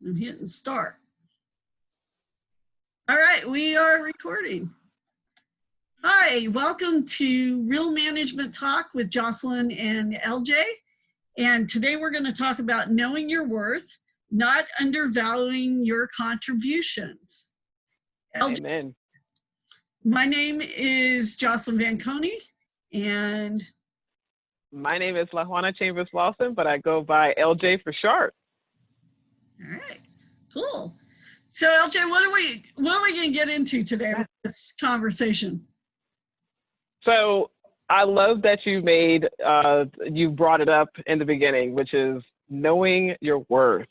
I'm hitting start. All right, we are recording. Hi, welcome to Real Management Talk with Jocelyn and LJ. And today we're going to talk about knowing your worth, not undervaluing your contributions. LJ, Amen. my name is Jocelyn Vanconi, and My name is LaJuana Chambers Lawson, but I go by LJ for short. all right, cool. So LJ, what are we going to get into today with this conversation? So I love that you brought it up in the beginning, which is knowing your worth.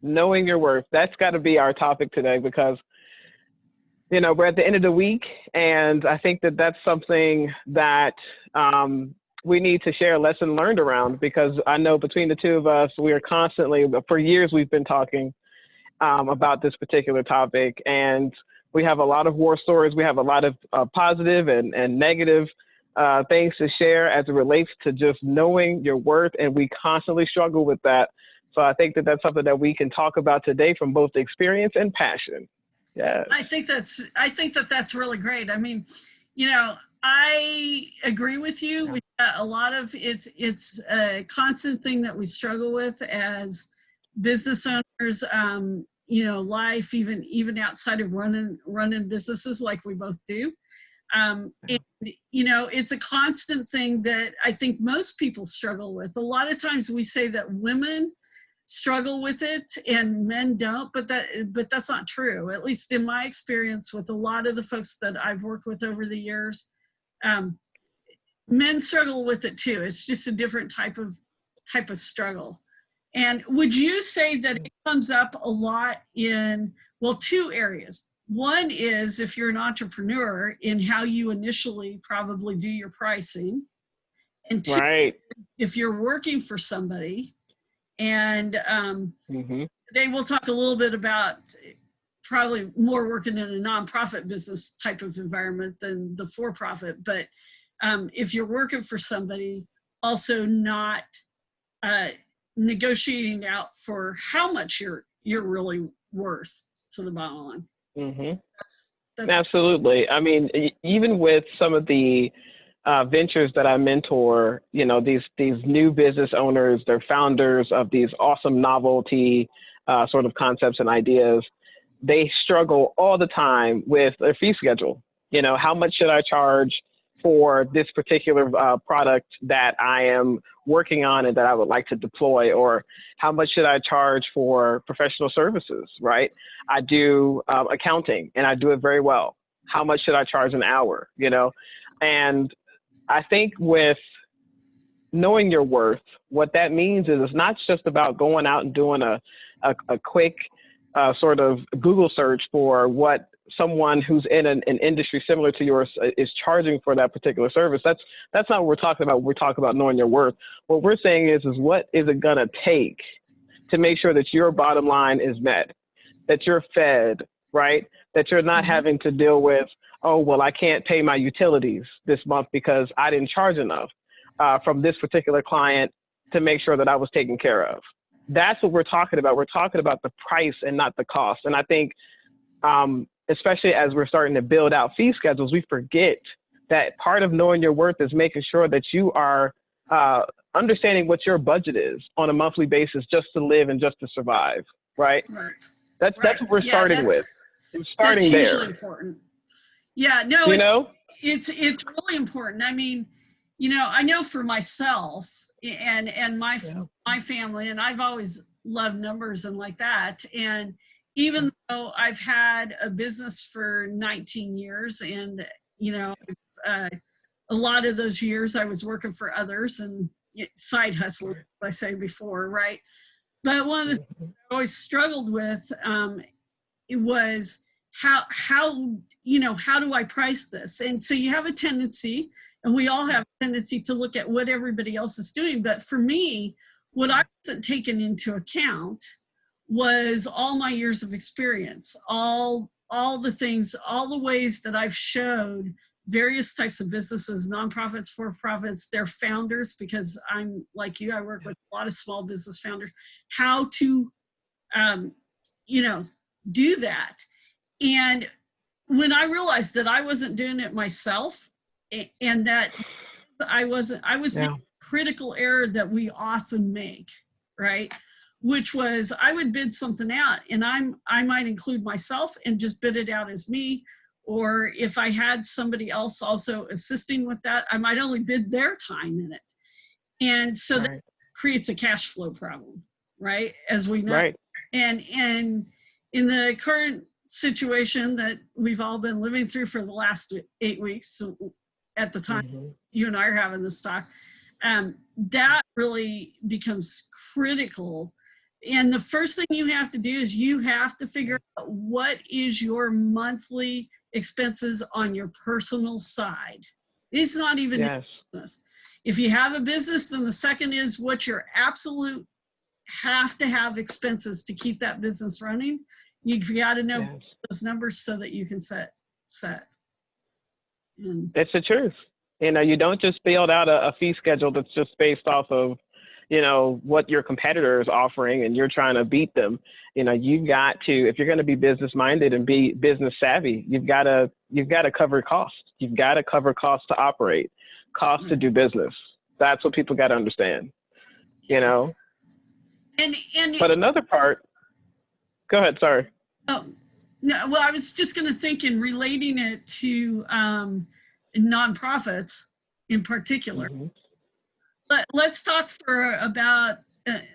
Knowing your worth. That's got to be our topic today because, we're at the end of the week, and I think that that's something that we need to share a lesson learned around, because I know between the two of us, we are constantly, for years, we've been talking about this particular topic, and we have a lot of war stories. We have a lot of positive and negative things to share as it relates to just knowing your worth, and we constantly struggle with that. So I think that that's something that we can talk about today from both experience and passion. Yeah, I think that's really great. I mean, I agree with you. We got a lot of it's a constant thing that we struggle with as business owners. Life even outside of running businesses like we both do. And it's a constant thing that I think most people struggle with. A lot of times we say that women struggle with it and men don't, but that's not true. At least in my experience with a lot of the folks that I've worked with over the years, men struggle with it too. It's just a different type of struggle. And would you say that it comes up a lot in, well, two areas? One is if you're an entrepreneur, in how you initially probably do your pricing, and two, right. if you're working for somebody. And today we'll talk a little bit about probably more working in a nonprofit business type of environment than the for-profit. But if you're working for somebody, also not negotiating out for how much you're really worth to the bottom line. Mm-hmm. Absolutely. I mean, even with some of the ventures that I mentor, these new business owners, they're founders of these awesome novelty sort of concepts and ideas. They struggle all the time with their fee schedule. How much should I charge for this particular product that I am working on and that I would like to deploy, or how much should I charge for professional services, right? I do accounting and I do it very well. How much should I charge an hour, And I think with knowing your worth, what that means is it's not just about going out and doing a quick sort of Google search for what someone who's in an industry similar to yours is charging for that particular service. That's not what we're talking about. We're talking about knowing your worth. What we're saying is what is it gonna take to make sure that your bottom line is met, that you're fed, right? That you're not having to deal with, oh, well, I can't pay my utilities this month because I didn't charge enough from this particular client to make sure that I was taken care of. That's what we're talking about. We're talking about the price and not the cost. And I think, especially as we're starting to build out fee schedules, we forget that part of knowing your worth is making sure that you are understanding what your budget is on a monthly basis just to live and just to survive, right? Right. That's what we're starting with. We're starting that's there. Hugely important. Yeah, no, it's really important. I mean, I know for myself and my family, and I've always loved numbers and like that. And even though I've had a business for 19 years and, a lot of those years I was working for others and side hustling, as I say before, right? But one of the things I always struggled with it was how do I price this? And so you have a tendency, and we all have a tendency to look at what everybody else is doing. But for me, what I wasn't taking into account was all my years of experience, all the things, all the ways that I've showed various types of businesses, nonprofits, for-profits, their founders, because I'm like you, I work with a lot of small business founders, how to you know, do that. And when I realized that I wasn't doing it myself, and that I was making a critical error that we often make, right? Which was I would bid something out, and I might include myself and just bid it out as me. Or if I had somebody else also assisting with that, I might only bid their time in it. And so that creates a cash flow problem, right? As we know. Right. And in the current situation that we've all been living through for the last 8 weeks, at the time you and I are having this talk, that really becomes critical. And the first thing you have to do is you have to figure out what is your monthly expenses on your personal side. It's not even business. If you have a business, then the second is what your absolute have to have expenses to keep that business running. You've got to know those numbers so that you can set. That's the truth. You know, you don't just build out a fee schedule that's just based off of, you know, what your competitor is offering and you're trying to beat them. You know, you've got to, if you're going to be business minded and be business savvy, you've got to cover costs. You've got to cover costs to operate, costs to do business. That's what people got to understand, you know? And but another part, go ahead, sorry. Oh, no, well, I was just going to think in relating it to nonprofits in particular. Let's talk for about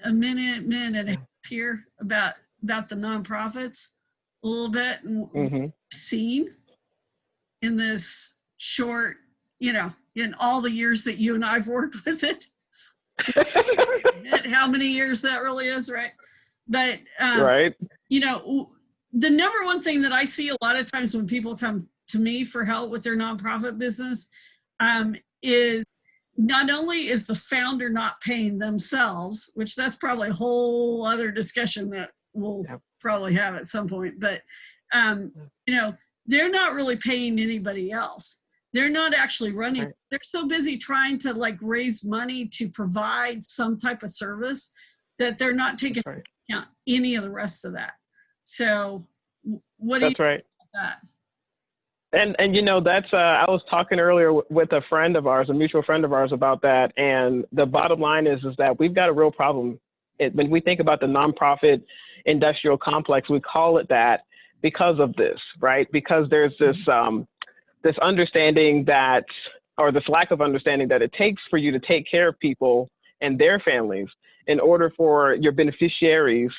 a minute and a half here about the nonprofits a little bit and what we've seen in this short, you know, in all the years that you and I've worked with it. How many years that really is, right? But, you know, the number one thing that I see a lot of times when people come to me for help with their nonprofit business is not only is the founder not paying themselves, which that's probably a whole other discussion that we'll probably have at some point, but, you know, they're not really paying anybody else. They're not actually running. They're so busy trying to like raise money to provide some type of service that they're not taking into account any of the rest of that. So what do you think about that? And you know, that's, I was talking earlier with a friend of ours, a mutual friend of ours about that. And the bottom line is that we've got a real problem. When we think about the nonprofit industrial complex, we call it that because of this, right? Because there's this, this understanding that, or this lack of understanding that it takes for you to take care of people and their families in order for your beneficiaries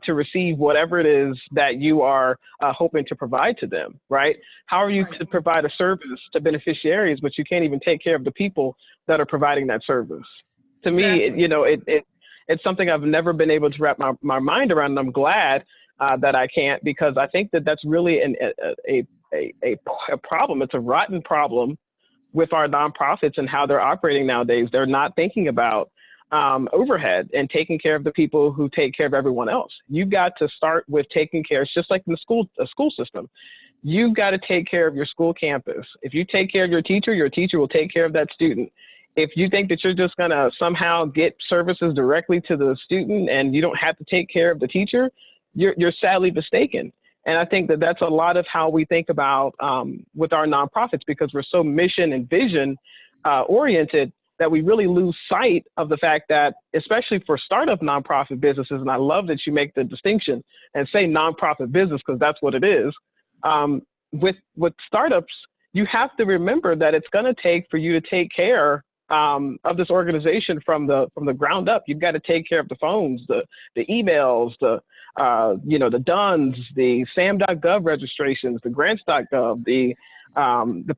to receive whatever it is that you are hoping to provide to them, right? How are you to provide a service to beneficiaries, but you can't even take care of the people that are providing that service? To me, you know, it's something I've never been able to wrap my mind around, and I'm glad that I can't, because I think that that's really a problem. It's a rotten problem with our nonprofits and how they're operating nowadays. They're not thinking about overhead and taking care of the people who take care of everyone else. You've got to start with taking care. It's just like in the school system. You've got to take care of your school campus. If you take care of your teacher will take care of that student. If you think that you're just going to somehow get services directly to the student and you don't have to take care of the teacher, you're sadly mistaken. And I think that that's a lot of how we think about with our nonprofits, because we're so mission and vision oriented that we really lose sight of the fact that, especially for startup nonprofit businesses, and I love that you make the distinction and say nonprofit business, because that's what it is. With startups, you have to remember that it's going to take for you to take care of this organization from the ground up. You've got to take care of the phones, the emails, you know, the DUNS, the SAM.gov registrations, the grants.gov, the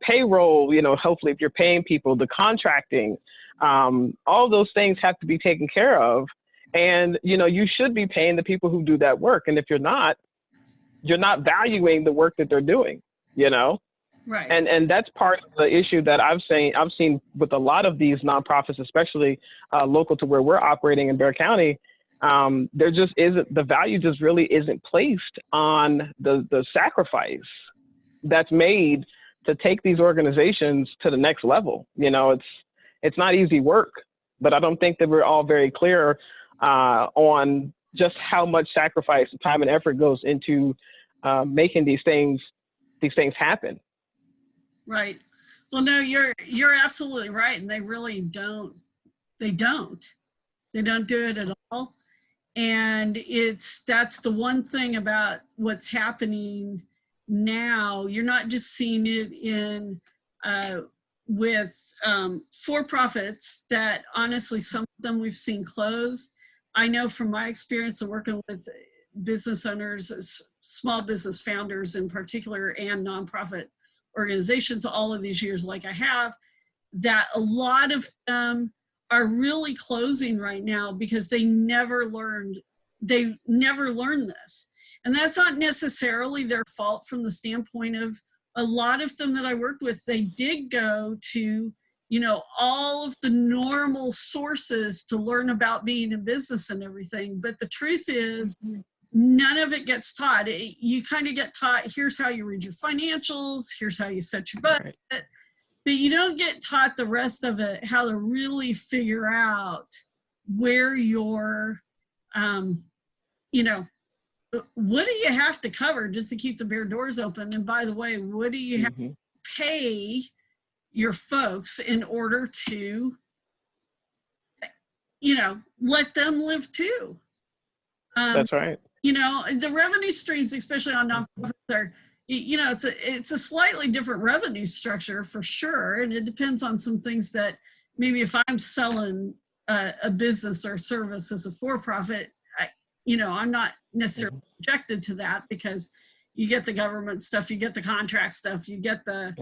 payroll, you know, hopefully if you're paying people, the contracting, all those things have to be taken care of. And, you know, you should be paying the people who do that work. And if you're not valuing the work that they're doing, you know? Right. And that's part of the issue that I've seen with a lot of these nonprofits, especially local to where we're operating in Bexar County. There just isn't, the value just really isn't placed on the sacrifice that's made to take these organizations to the next level. You know, it's not easy work, but I don't think that we're all very clear on just how much sacrifice, time, and effort goes into making these things happen. Right. Well, no, you're absolutely right, and they really don't. They don't do it at all. And that's the one thing about what's happening now. You're not just seeing it in with for-profits that honestly, some of them we've seen close. I know from my experience of working with business owners, small business founders in particular, and nonprofit organizations all of these years like I have, that a lot of them are really closing right now because they never learned this. And that's not necessarily their fault from the standpoint of a lot of them that I worked with, they did go to, all of the normal sources to learn about being in business and everything. But the truth is, none of it gets taught. You kind of get taught, here's how you read your financials, here's how you set your budget. Right. But you don't get taught the rest of it, how to really figure out where you're, what do you have to cover just to keep the bare doors open? And by the way, what do you have to pay your folks in order to, let them live too? That's right. The revenue streams, especially on nonprofits, are, it's a slightly different revenue structure for sure. And it depends on some things that maybe if I'm selling a business or service as a for-profit, I'm not necessarily objected to that because you get the government stuff, you get the contract stuff, you get the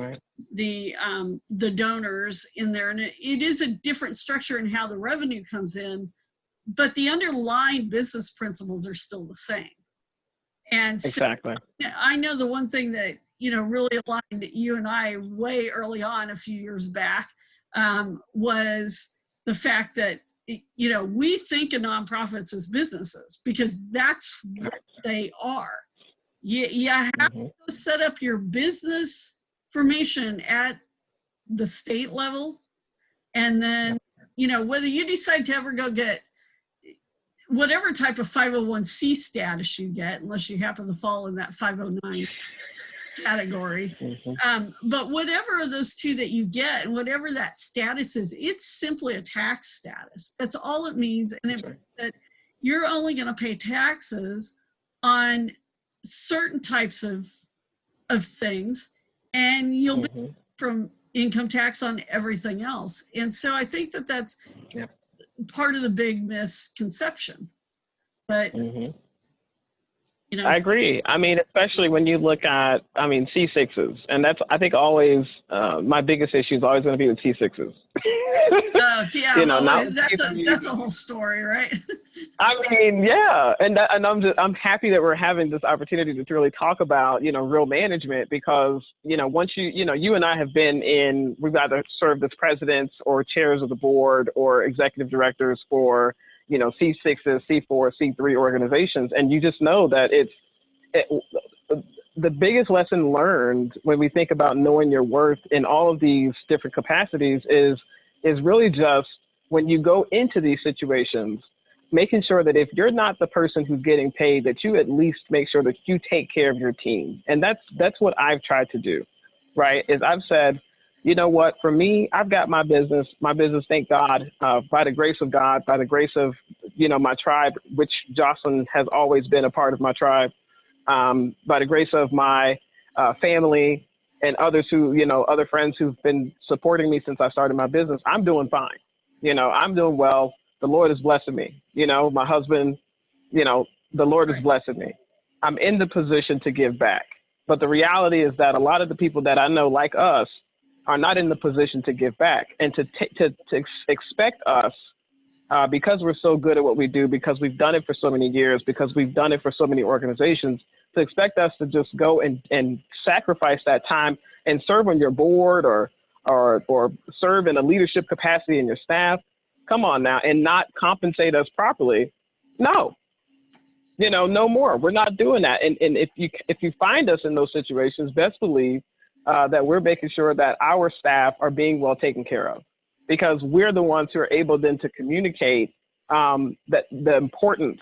donors in there. And it is a different structure in how the revenue comes in, but the underlying business principles are still the same. And so exactly. I know the one thing that, really aligned you and I way early on a few years back was the fact that, we think of nonprofits as businesses because that's what they are. You have to set up your business formation at the state level. And then, whether you decide to ever go get whatever type of 501c status you get, unless you happen to fall in that 509 category. But whatever of those two that you get and whatever that status is, it's simply a tax status. That's all it means. And it means that you're only going to pay taxes on certain types of things, and you'll be from income tax on everything else. And so I think that that's part of the big misconception. But I agree. I mean, especially when you look at, C6s, and that's, I think, always my biggest issue is always going to be with C6s. That's a whole story, right? And I'm happy that we're having this opportunity to really talk about, real management because, once you and I have we've either served as presidents or chairs of the board or executive directors for C6s, C4, C3 organizations. And you just know that the biggest lesson learned when we think about knowing your worth in all of these different capacities is really just when you go into these situations, making sure that if you're not the person who's getting paid, that you at least make sure that you take care of your team. And that's what I've tried to do, right? Is I've said, you know what, for me, I've got my business, thank God, by the grace of God, by the grace of, my tribe, which Jocelyn has always been a part of my tribe, by the grace of my family and others who, other friends who've been supporting me since I started my business, I'm doing fine. I'm doing well. The Lord is blessing me. My husband, the Lord is blessing me. I'm in the position to give back. But the reality is that a lot of the people that I know like us are not in the position to give back, and to expect us, because we're so good at what we do, because we've done it for so many years, because we've done it for so many organizations, to expect us to just go and sacrifice that time and serve on your board or serve in a leadership capacity in your staff. Come on now, and not compensate us properly. No, no more. We're not doing that. And if you find us in those situations, best believe that we're making sure that our staff are being well taken care of, because we're the ones who are able then to communicate that the importance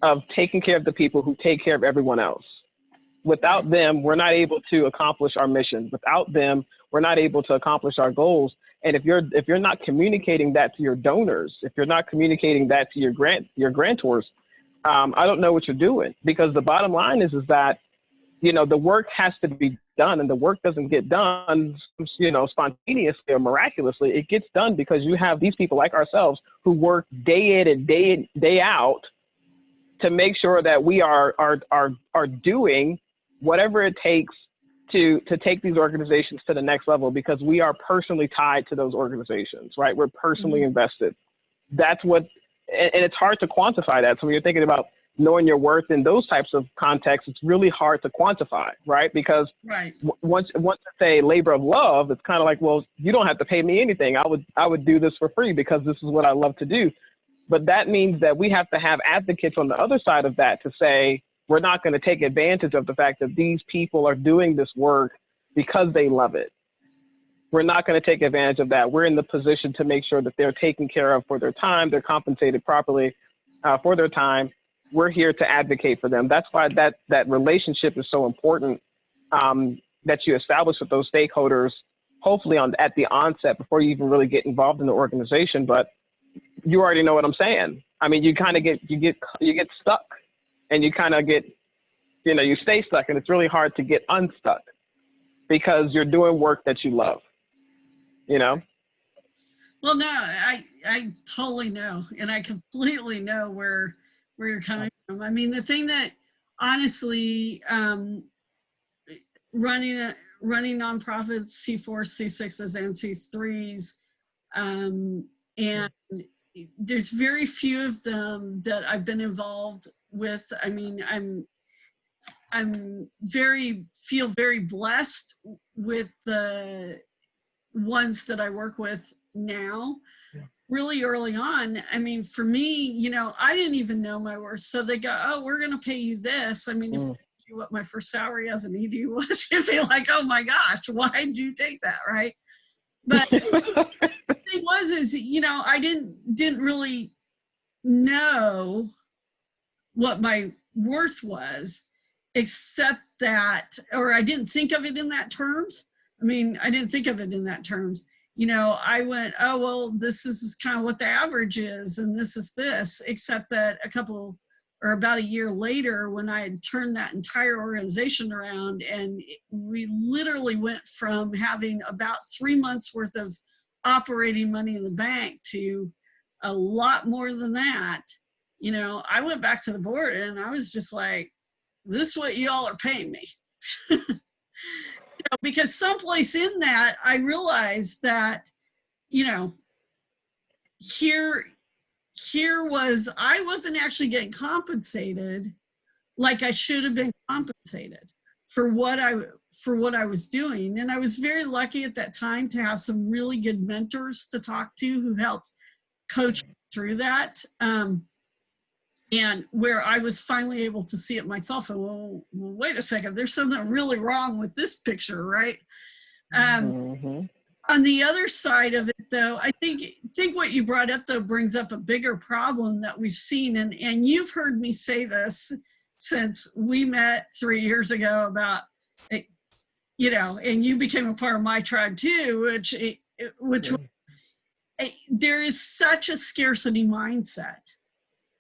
of taking care of the people who take care of everyone else. Without them, we're not able to accomplish our mission. Without them, we're not able to accomplish our goals. And if you're not communicating that to your donors, if you're not communicating that to your grantors, I don't know what you're doing. Because the bottom line is that, you know, the work has to be done, and the work doesn't get done, you know, spontaneously or miraculously. It gets done because you have these people like ourselves who work day in and day out to make sure that we are doing whatever it takes to take these organizations to the next level, because we are personally tied to those organizations, right? We're personally invested. That's what, and it's hard to quantify that. So when you're thinking about knowing your worth in those types of contexts, it's really hard to quantify, right? Because once it's a labor of love, it's kind of like, well, you don't have to pay me anything. I would do this for free because this is what I love to do. But that means that we have to have advocates on the other side of that to say, we're not going to take advantage of the fact that these people are doing this work because they love it. We're not going to take advantage of that. We're in the position to make sure that they're taken care of for their time, they're compensated properly for their time. We're here to advocate for them. That's why that relationship is so important, that you establish with those stakeholders, hopefully at the onset before you even really get involved in the organization. But you already know what I'm saying. I mean, you get stuck, and you kind of get, you know, you stay stuck, and it's really hard to get unstuck because you're doing work that you love, you know? Well, no, I totally know. And I completely know where you're coming from. I mean, the thing that honestly, running nonprofits, C4s, C6s, and C3s, and there's very few of them that I've been involved with. I mean, I'm feel very blessed with the ones that I work with now. Really early on, I mean, for me, you know, I didn't even know my worth. So they go, oh, we're going to pay you this. I mean, if you knew what my first salary as an ED was, you'd be like, oh my gosh, why did you take that, right? But the thing is, you know, I didn't really know what my worth was, except that, or I didn't think of it in that terms. I mean, I didn't think of it in that terms. You know, I went, oh, well, this is kind of what the average is, and this is this, except that about a year later, when I had turned that entire organization around, and we literally went from having about 3 months worth of operating money in the bank to a lot more than that, you know, I went back to the board and I was just like, this is what y'all are paying me. Because someplace in that, I realized that, you know, I wasn't actually getting compensated like I should have been compensated for what I was doing. And I was very lucky at that time to have some really good mentors to talk to who helped coach me through that. And where I was finally able to see it myself, and well, wait a second, there's something really wrong with this picture, right? On the other side of it, though, I think what you brought up, though, brings up a bigger problem that we've seen, and you've heard me say this since we met 3 years ago about, you know, and you became a part of my tribe too, which there is such a scarcity mindset.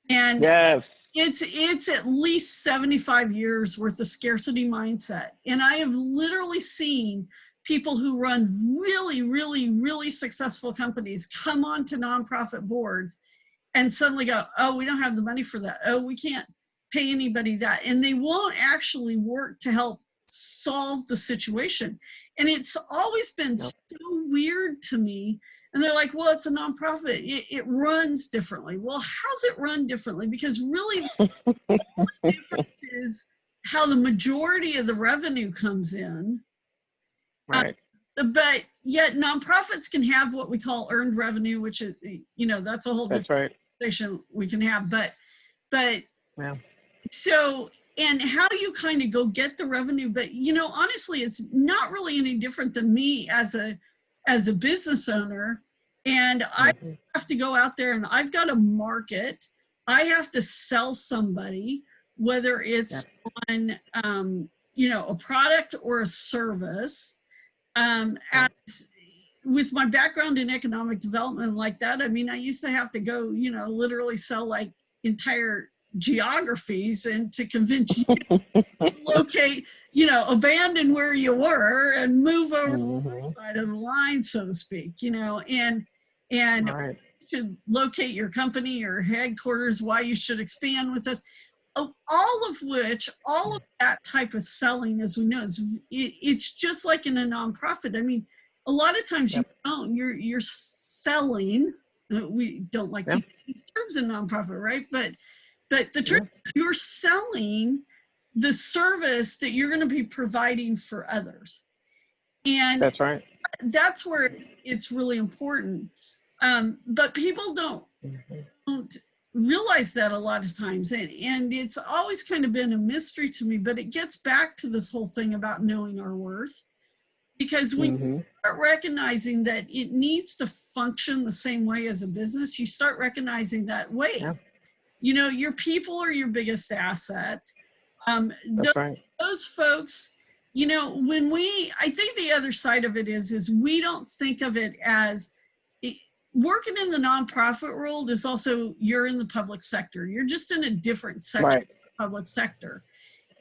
And yes, it's at least 75 years worth of scarcity mindset. And I have literally seen people who run really, really, really successful companies come onto nonprofit boards and suddenly go, oh, we don't have the money for that. Oh, we can't pay anybody that. And they won't actually work to help solve the situation. And it's always been so weird to me. And they're like, well, it's a nonprofit. It runs differently. Well, how's it run differently? Because really, the only difference is how the majority of the revenue comes in. Right. But yet nonprofits can have what we call earned revenue, which is, you know, that's a whole different conversation we can have. But yeah. So, and how you kind of go get the revenue. But, you know, honestly, it's not really any different than me as a business owner. And I have to go out there and I've got to market. I have to sell somebody, whether it's on, you know, a product or a service. As with my background in economic development like that, I mean, I used to have to go, you know, literally sell like entire geographies and to convince you to locate, you know, abandon where you were and move over to the right side of the line, so to speak, you know, and Right. should locate your company or headquarters, why you should expand with us. All of which, all of that type of selling, as we know, it's just like in a nonprofit. I mean, a lot of times you don't. You're selling. We don't like to use these terms in nonprofit, right? But the truth is you're selling the service that you're going to be providing for others, and that's right. That's where it's really important. But people don't realize that a lot of times, and it's always kind of been a mystery to me. But it gets back to this whole thing about knowing our worth, because when you start recognizing that it needs to function the same way as a business, you start recognizing that, wait, you know, your people are your biggest asset. Those folks, you know, when I think the other side of it is we don't think of it as working in the nonprofit world is also, you're in the public sector. You're just in a different section of the public sector.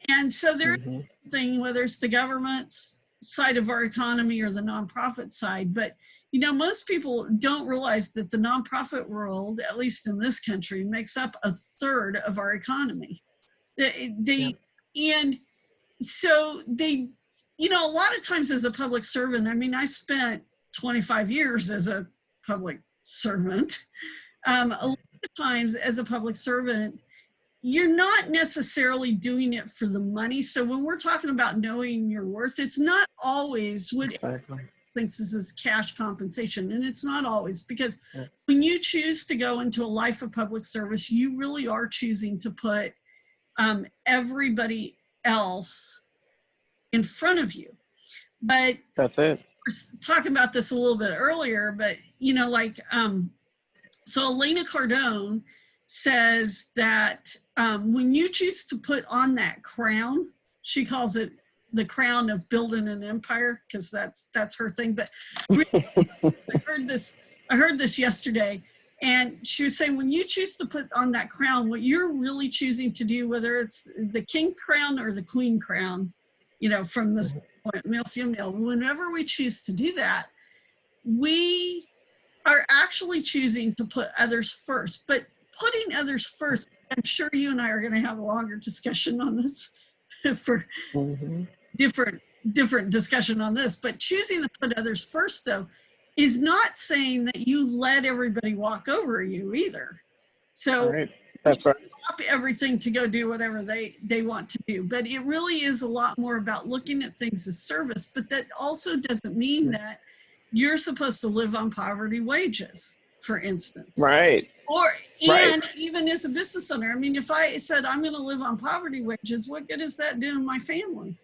And so there's a thing, whether it's the government's side of our economy or the nonprofit side, but you know, most people don't realize that the nonprofit world, at least in this country, makes up a third of our economy. And so they, you know, a lot of times as a public servant, I mean, I spent 25 years as a public servant. A lot of times as a public servant, you're not necessarily doing it for the money. So when we're talking about knowing your worth, it's not always what thinks this is cash compensation. And it's not always, because when you choose to go into a life of public service, you really are choosing to put everybody else in front of you. But that's it. We're talking about this a little bit earlier, but you know, like, so Elena Cardone says that when you choose to put on that crown, she calls it the crown of building an empire, because that's her thing. But really, I heard this yesterday, and she was saying, when you choose to put on that crown, what you're really choosing to do, whether it's the king crown or the queen crown, you know, from this point, male, female, whenever we choose to do that, we are actually choosing to put others first. But putting others first, I'm sure you and I are going to have a longer discussion on this for different discussion on this. But choosing to put others first, though, is not saying that you let everybody walk over you either. So that's right. Stop everything to go do whatever they want to do. But it really is a lot more about looking at things as service. But that also doesn't mean that you're supposed to live on poverty wages, for instance. Right. Or, and even as a business owner, I mean, if I said I'm going to live on poverty wages, what good is that doing my family?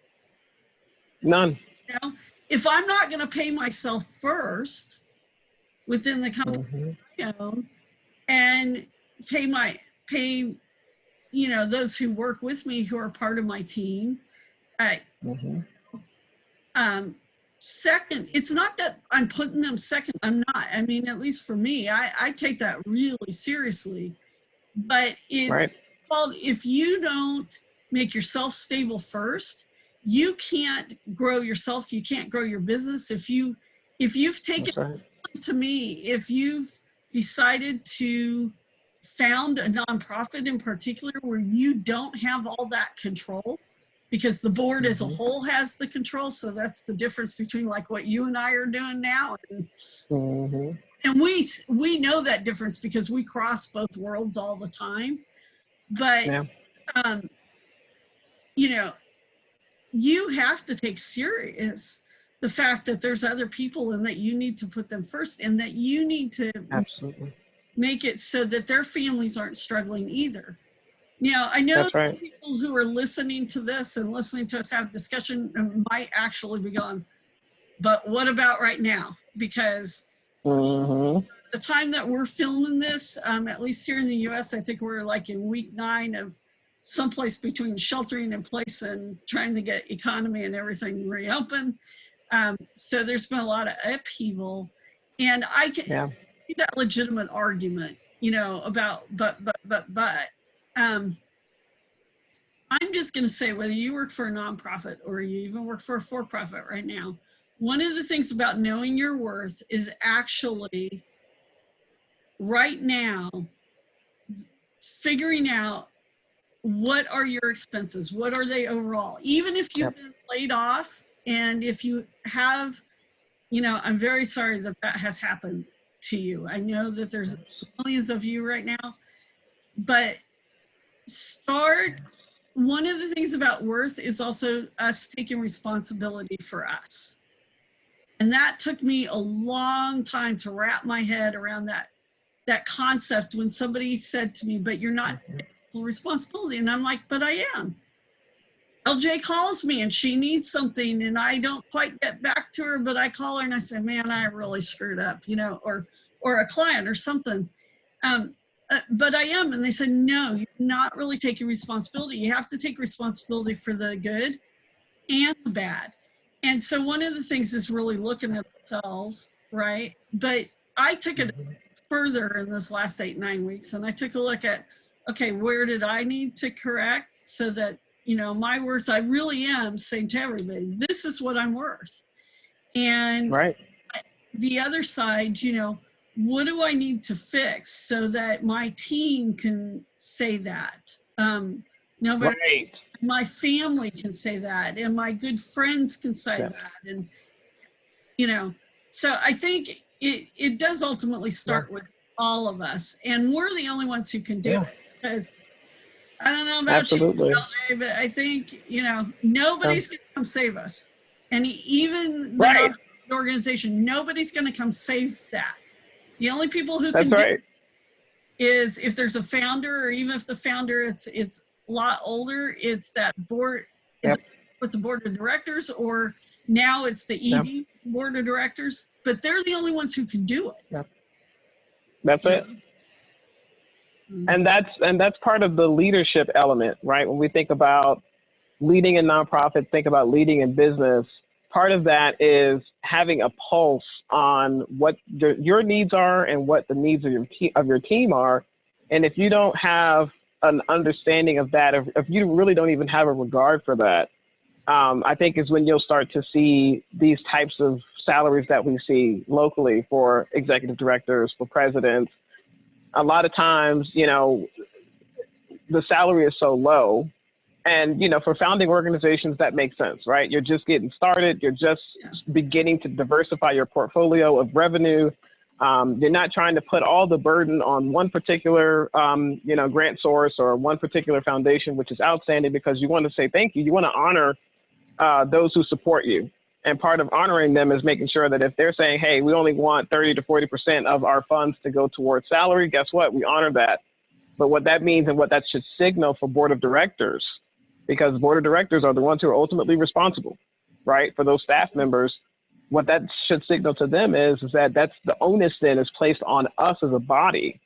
None. You know, if I'm not going to pay myself first within the company I own, and pay, you know, those who work with me who are part of my team. Second, it's not that I'm putting them second. I'm not. I mean, at least for me, I take that really seriously. But it's called, if you don't make yourself stable first, you can't grow yourself. You can't grow your business. If you've taken, to me, if you've decided to found a nonprofit in particular where you don't have all that control, because the board as a whole has the control. So that's the difference between like what you and I are doing now. And we know that difference because we cross both worlds all the time. But, you know, you have to take serious the fact that there's other people and that you need to put them first, and that you need to make it so that their families aren't struggling either. Now, I know some people who are listening to this and listening to us have discussion might actually be going, but what about right now? Because the time that we're filming this, at least here in the US, I think we're like in week 9 of someplace between sheltering in place and trying to get economy and everything reopened. So there's been a lot of upheaval, and I can see that legitimate argument, you know, about but. I'm just going to say, whether you work for a nonprofit or you even work for a for-profit right now, one of the things about knowing your worth is actually right now figuring out what are your expenses, what are they overall, even if you've been laid off, and if you have, you know, I'm very sorry that that has happened to you. I know that there's millions of you right now, but one of the things about worth is also us taking responsibility for us. And that took me a long time to wrap my head around that concept when somebody said to me, but you're not taking responsibility. And I'm like, but I am. LJ calls me and she needs something and I don't quite get back to her, but I call her and I say, man, I really screwed up, you know, or a client or something. But I am. And they said, no, you're not really taking responsibility. You have to take responsibility for the good and the bad. And so one of the things is really looking at ourselves, right? But I took it further in this last 8-9 weeks. And I took a look at, okay, where did I need to correct so that, you know, my worth, I really am saying to everybody, this is what I'm worth. And the other side, you know, what do I need to fix so that my team can say that? My family can say that, and my good friends can say that. And, you know, so I think it does ultimately start with all of us, and we're the only ones who can do it, because I don't know about you, LJ, but I think, you know, nobody's going to come save us. And even the organization, nobody's going to come save that. The only people who can do it is if there's a founder, or even if the founder it's a lot older, it's that board with the board of directors, or now it's the ED board of directors, but they're the only ones who can do it. That's it. And that's part of the leadership element, right? When we think about leading in nonprofits, think about leading in business, part of that is having a pulse on what your needs are and what the needs of your team are. And if you don't have an understanding of that, if you really don't even have a regard for that, I think is when you'll start to see these types of salaries that we see locally for executive directors, for presidents. A lot of times, you know, the salary is so low. And, you know, for founding organizations, that makes sense, right? You're just getting started. You're just beginning to diversify your portfolio of revenue. You're not trying to put all the burden on one particular, you know, grant source or one particular foundation, which is outstanding, because you want to say thank you. You want to honor those who support you. And part of honoring them is making sure that if they're saying, hey, we only want 30 to 40% of our funds to go towards salary, guess what? We honor that. But what that means and what that should signal for board of directors, because board of directors are the ones who are ultimately responsible, right, for those staff members. What that should signal to them is that that's the onus then is placed on us as a body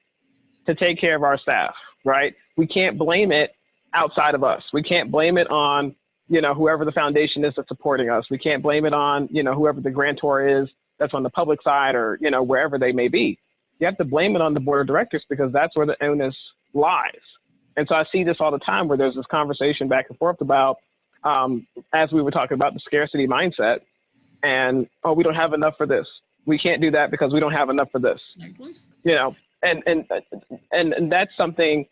to take care of our staff, right? We can't blame it outside of us. We can't blame it on, you know, whoever the foundation is that's supporting us. We can't blame it on, you know, whoever the grantor is that's on the public side, or, you know, wherever they may be. You have to blame it on the board of directors, because that's where the onus lies. And so I see this all the time, where there's this conversation back and forth about, as we were talking about, the scarcity mindset, and, oh, we don't have enough for this. We can't do that because we don't have enough for this. You know, and that's something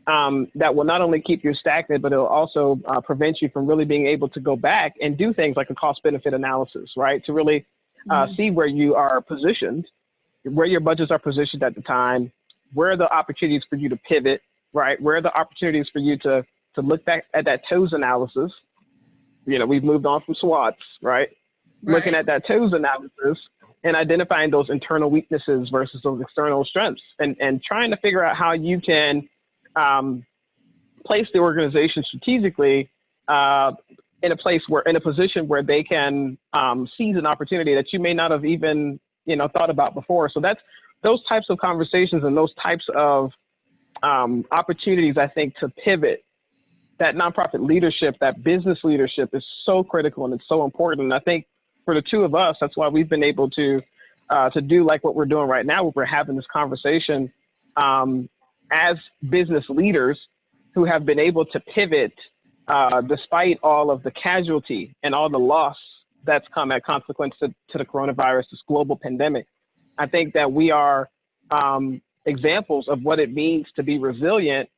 that will not only keep you stagnant, but it'll also prevent you from really being able to go back and do things like a cost-benefit analysis, right? To really see where you are positioned, where your budgets are positioned at the time, where are the opportunities for you to pivot, right? Where are the opportunities for you to look back at that TOES analysis? You know, we've moved on from SWOTs, right? Looking at that TOES analysis and identifying those internal weaknesses versus those external strengths, and trying to figure out how you can place the organization strategically in a position where they can seize an opportunity that you may not have even, you know, thought about before. So that's those types of conversations and those types of opportunities, I think, to pivot, that nonprofit leadership, that business leadership is so critical and it's so important. And I think for the two of us, that's why we've been able to do like what we're doing right now, where we're having this conversation as business leaders who have been able to pivot despite all of the casualty and all the loss that's come as consequence to the coronavirus, this global pandemic. I think that we are examples of what it means to be resilient,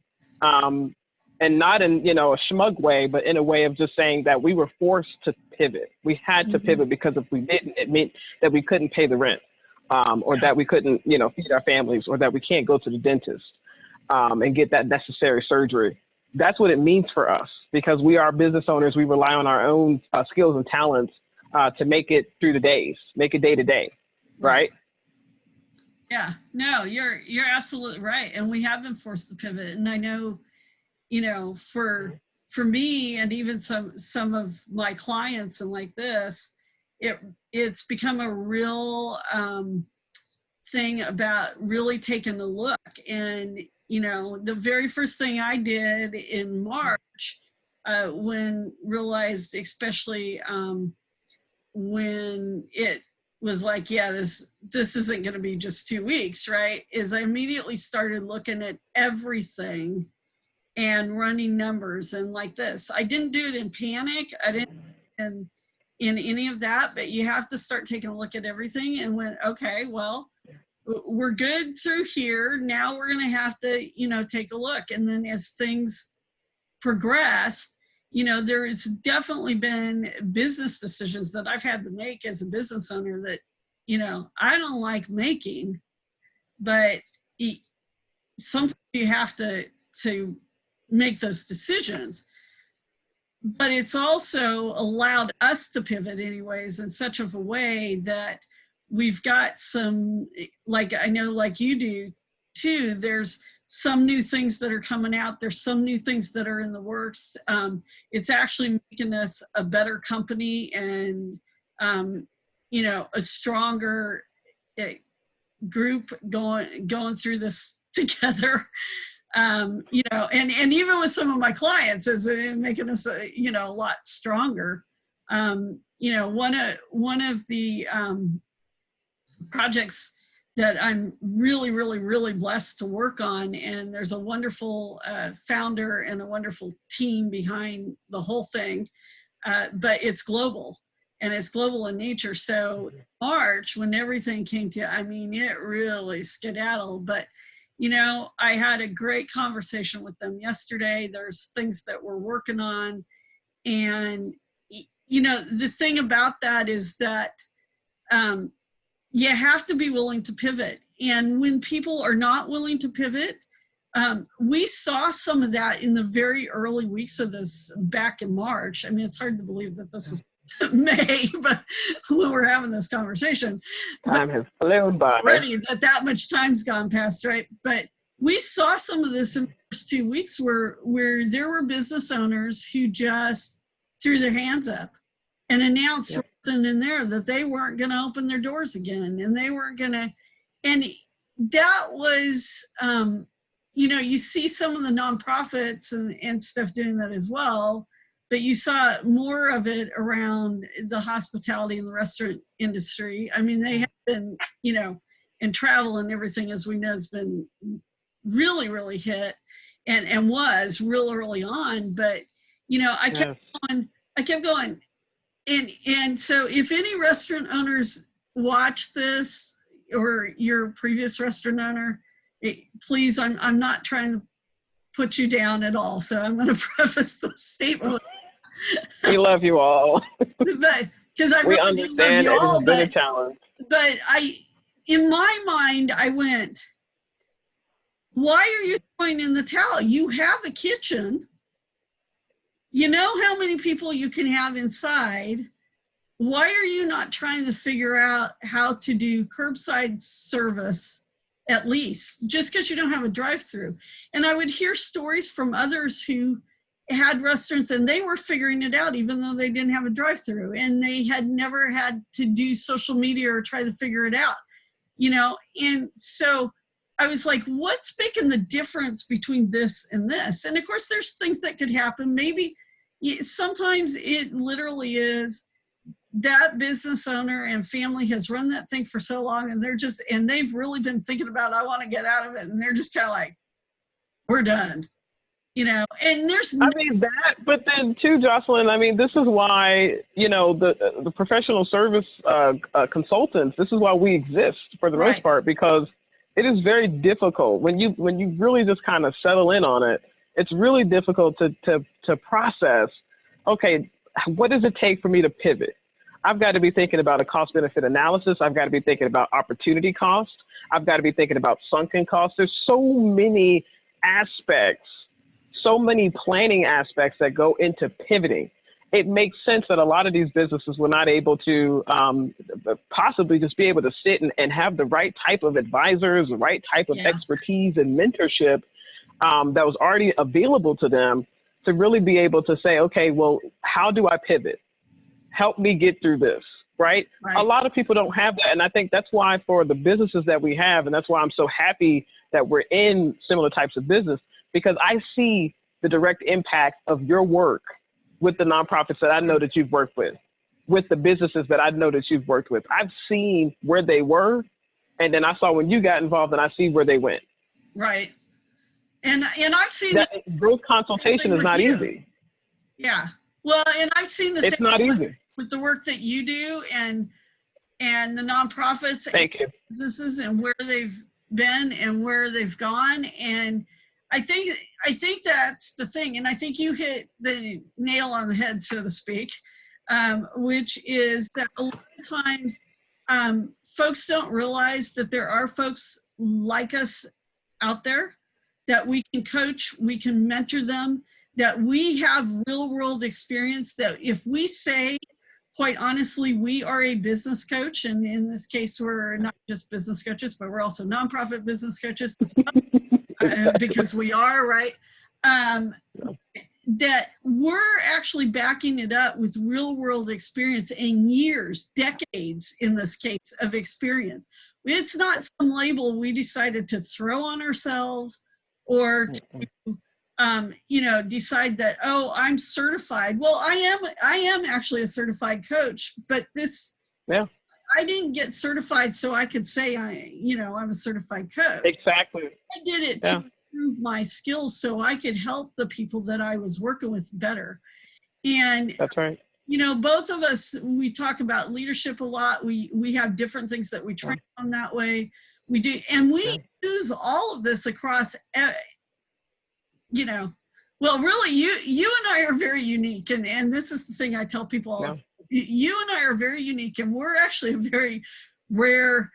and not in, a smug way, but in a way of just saying that we were forced to pivot. We had to pivot because if we didn't, it meant that we couldn't pay the rent, or that we couldn't, feed our families, or that we can't go to the dentist and get that necessary surgery. That's what it means for us, because we are business owners. We rely on our own skills and talents to make it through the days, make it day to day, right? Yeah, no, you're absolutely right. And we have been forced to pivot. And I know, for me and even some of my clients and like this, it's become a real thing about really taking a look. And, the very first thing I did in March, when realized, especially when it was like, yeah, this isn't going to be just 2 weeks, right? Is I immediately started looking at everything and running numbers and like this. I didn't do it in panic. I didn't in any of that, but you have to start taking a look at everything and went, okay, well, we're good through here. Now we're going to have to, take a look. And then as things progressed, there's definitely been business decisions that I've had to make as a business owner that, I don't like making, but sometimes you have to make those decisions. But it's also allowed us to pivot anyways in such of a way that we've got some, like I know like you do too, there's some new things that are coming out. There's some new things that are in the works. It's actually making us a better company and, a stronger group going through this together. And even with some of my clients, it's making us, a lot stronger. One of the projects that I'm really, really, really blessed to work on, and there's a wonderful founder and a wonderful team behind the whole thing, but it's global, and it's global in nature. So March, when everything came to, it really skedaddled, but I had a great conversation with them yesterday. There's things that we're working on. And, the thing about that is that you have to be willing to pivot. And when people are not willing to pivot, we saw some of that in the very early weeks of this back in March. It's hard to believe that this is May, but when we're having this conversation, time has flown by already. That much time's gone past, right? But we saw some of this in the first 2 weeks where there were business owners who just threw their hands up and announced right then and there that they weren't going to open their doors again, and they weren't going to. And that was, you see some of the nonprofits and stuff doing that as well. But you saw more of it around the hospitality and the restaurant industry. They have been, and travel and everything, as we know, has been really, really hit and was real early on. But, I kept going. And so if any restaurant owners watch this, or your previous restaurant owner, please, I'm not trying to put you down at all. So I'm going to preface the statement. We love you all. But because I really understand love you all, it's been a challenge. But in my mind, I went, why are you throwing in the towel? You have a kitchen. You know how many people you can have inside. Why are you not trying to figure out how to do curbside service, at least, just because you don't have a drive-through? And I would hear stories from others who had restaurants and they were figuring it out even though they didn't have a drive-through, and they had never had to do social media or try to figure it out. you know, and so I was like, what's making the difference between this and this? And of course, there's things that could happen. Maybe sometimes it literally is that business owner and family has run that thing for so long, and they've really been thinking about, I want to get out of it. And they're just kind of like, we're done, you know, and I mean that, but then too, Jocelyn, I mean, this is why, you know, the professional service consultants, this is why we exist for the most part, because it is very difficult when you really just kind of settle in on it. It's really difficult to process. Okay, what does it take for me to pivot? I've got to be thinking about a cost benefit analysis. I've got to be thinking about opportunity cost. I've got to be thinking about sunken costs. There's so many aspects, so many planning aspects that go into pivoting. It makes sense that a lot of these businesses were not able to possibly just be able to sit and have the right type of advisors, the right type of expertise and mentorship that was already available to them to really be able to say, okay, well, how do I pivot? Help me get through this, right? A lot of people don't have that. And I think that's why for the businesses that we have, and that's why I'm so happy that we're in similar types of business, because I see the direct impact of your work with the nonprofits that I know that you've worked with the businesses that I know that you've worked with. I've seen where they were, and then I saw when you got involved, and I see where they went. Right. And I've seen that growth consultation is not easy. Yeah. Well, and I've seen the it's not easy with the work that you do and the nonprofits and businesses and where they've been and where they've gone. And I think that's the thing. And I think you hit the nail on the head, so to speak, which is that a lot of times folks don't realize that there are folks like us out there that we can coach, we can mentor them, that we have real world experience, that if we say, quite honestly, we are a business coach, and in this case, we're not just business coaches, but we're also nonprofit business coaches as well. Because we are, right? That we're actually backing it up with real world experience and years, decades in this case of experience. It's not some label we decided to throw on ourselves or to, you know, decide that, oh, I'm certified. Well, I am actually a certified coach, but I didn't get certified so I could say I'm a certified coach. Exactly. I did it to improve my skills so I could help the people that I was working with better. And that's right. You know, both of us, we talk about leadership a lot. We have different things that we train on that way. We do, and we use all of this across, you know, well, really, you and I are very unique. And this is the thing I tell people all. You and I are very unique, and we're actually a very rare,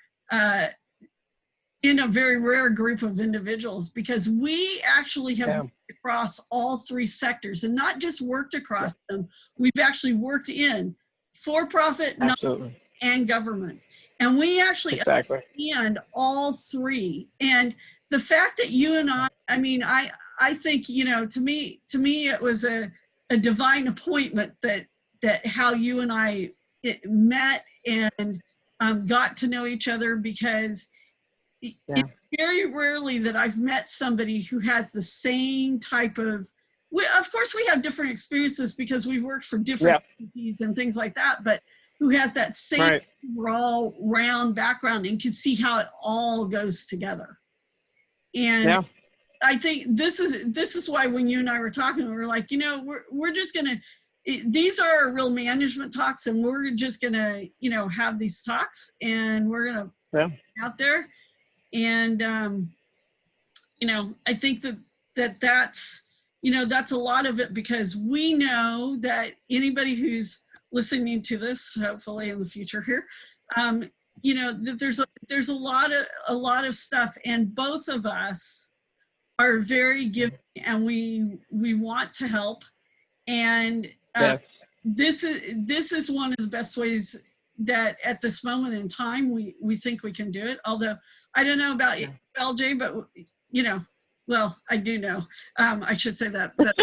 in a very rare group of individuals, because we actually have worked across all three sectors, and not just worked across them. We've actually worked in for-profit, and government, and we actually understand all three. And the fact that you and I mean, I think, you know, to me, it was a divine appointment that how you and I met and got to know each other, because it's very rarely that I've met somebody who has the same type of, of course we have different experiences because we've worked for different entities and things like that, but who has that same overall round background and can see how it all goes together. And I think this is why when you and I were talking, we were like, you know, we're just gonna, these are real management talks, and we're just gonna, you know, have these talks, and we're gonna put it out there. And you know, I think that's, you know, that's a lot of it, because we know that anybody who's listening to this, hopefully in the future here, you know, that there's a lot of stuff, and both of us are very giving, and we want to help. And this is one of the best ways that at this moment in time we think we can do it. Although I don't know about LJ, but you know, well, I do know. I should say that. But,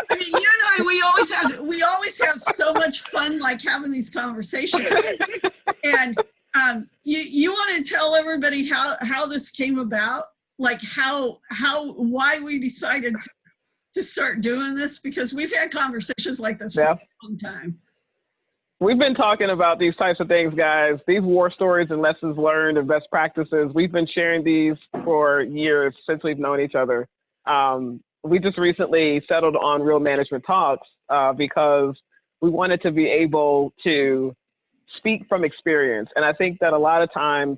I mean, you and I, we always have so much fun, like having these conversations. And you want to tell everybody how this came about, like why we decided to start doing this, because we've had conversations like this for a long time. We've been talking about these types of things, guys. These war stories and lessons learned and best practices. We've been sharing these for years since we've known each other. We just recently settled on Real Management Talks because we wanted to be able to speak from experience. And I think that a lot of times,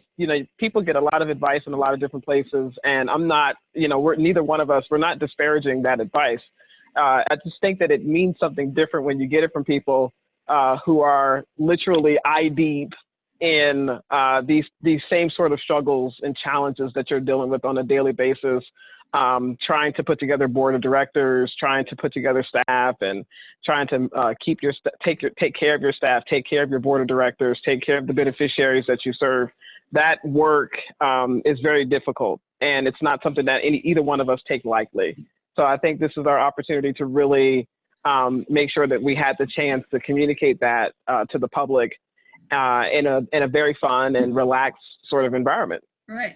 people get a lot of advice in a lot of different places. And I'm not, neither one of us, we're not disparaging that advice. I just think that it means something different when you get it from people who are literally eye deep in these same sort of struggles and challenges that you're dealing with on a daily basis, trying to put together board of directors, trying to put together staff, and trying to take care of your staff, take care of your board of directors, take care of the beneficiaries that you serve. That work is very difficult, and it's not something that either one of us take lightly. So I think this is our opportunity to really make sure that we had the chance to communicate that to the public in a very fun and relaxed sort of environment. Right.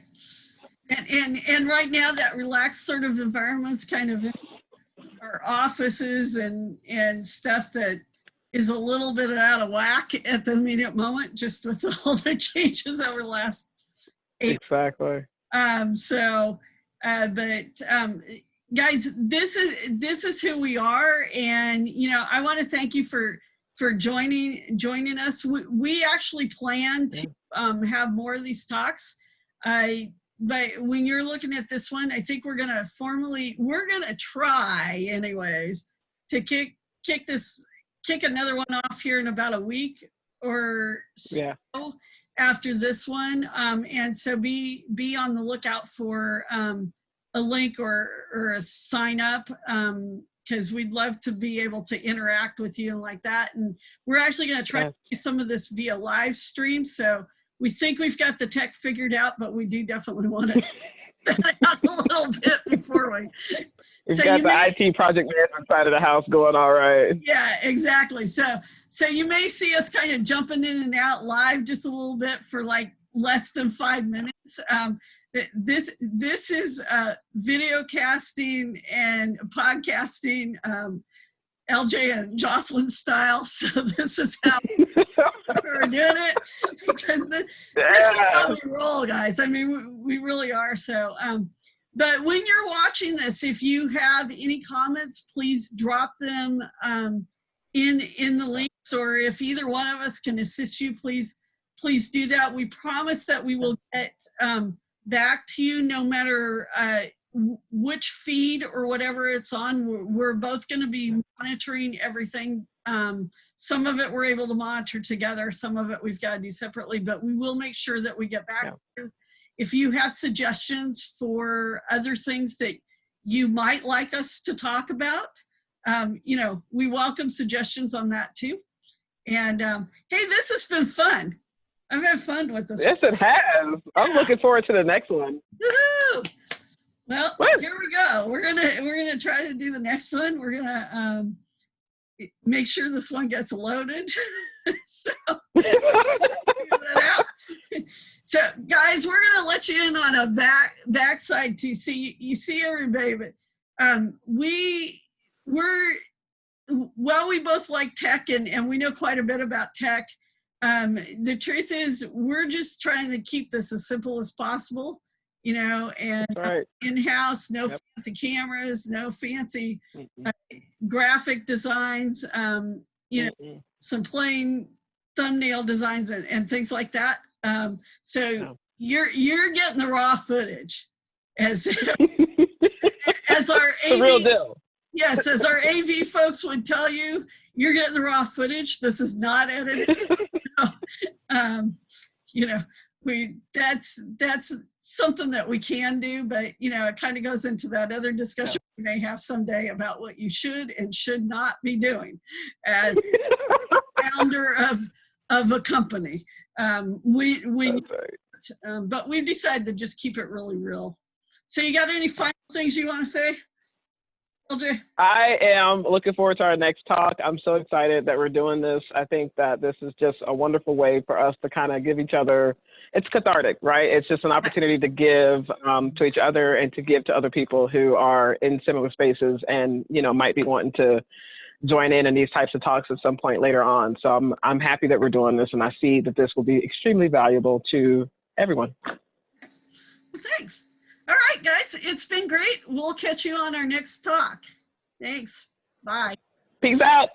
And right now that relaxed sort of environment's kind of in our offices and stuff that is a little bit out of whack at the immediate moment, just with all the changes over the last 8 Exactly. Guys, this is who we are, and I want to thank you for joining us. We actually plan to have more of these talks. But when you're looking at this one, I think we're gonna try anyways to kick another one off here in about a week or so after this one. And so be on the lookout for a link or a sign up, because we'd love to be able to interact with you and like that. And we're actually going to try to do some of this via live stream. So we think we've got the tech figured out, but we do definitely want to that out a little bit before we. We've got the IT project management side of the house going all right. Yeah, exactly. So you may see us kind of jumping in and out live just a little bit for like less than 5 minutes. This is video casting and podcasting, LJ and Jocelyn style. So this is how we're doing it, because this is how we roll, guys. I mean, we really are. So, but when you're watching this, if you have any comments, please drop them in the links, or if either one of us can assist you, please do that. We promise that we will get back to you no matter which feed or whatever it's on. We're both going to be monitoring everything. Some of it we're able to monitor together, some of it we've got to do separately, but we will make sure that we get back to you. If you have suggestions for other things that you might like us to talk about, we welcome suggestions on that too. And hey, this has been fun. I've had fun with this. Yes, it has. I'm looking forward to the next one. Woo-hoo! Well, here we go. We're gonna try to do the next one. We're gonna make sure this one gets loaded. So figure that out. So guys, we're gonna let you in on a backside too. See, you see everybody, but we both like tech and we know quite a bit about tech. The truth is we're just trying to keep this as simple as possible, and in-house, no fancy cameras, no fancy graphic designs, some plain thumbnail designs and things like that. So you're getting the raw footage as as our AV, the real deal. Yes, as our AV folks would tell you, you're getting the raw footage. This is not edited. That's something that we can do, but it kind of goes into that other discussion we may have someday about what you should and should not be doing as founder of a company. But we've decided to just keep it really real. So you got any final things you want to say? I am looking forward to our next talk. I'm so excited that we're doing this. I think that this is just a wonderful way for us to kind of give each other, it's cathartic, right? It's just an opportunity to give to each other and to give to other people who are in similar spaces and, you know, might be wanting to join in these types of talks at some point later on. So I'm happy that we're doing this, and I see that this will be extremely valuable to everyone. Well, thanks. All right, guys, it's been great. We'll catch you on our next talk. Thanks. Bye. Peace out.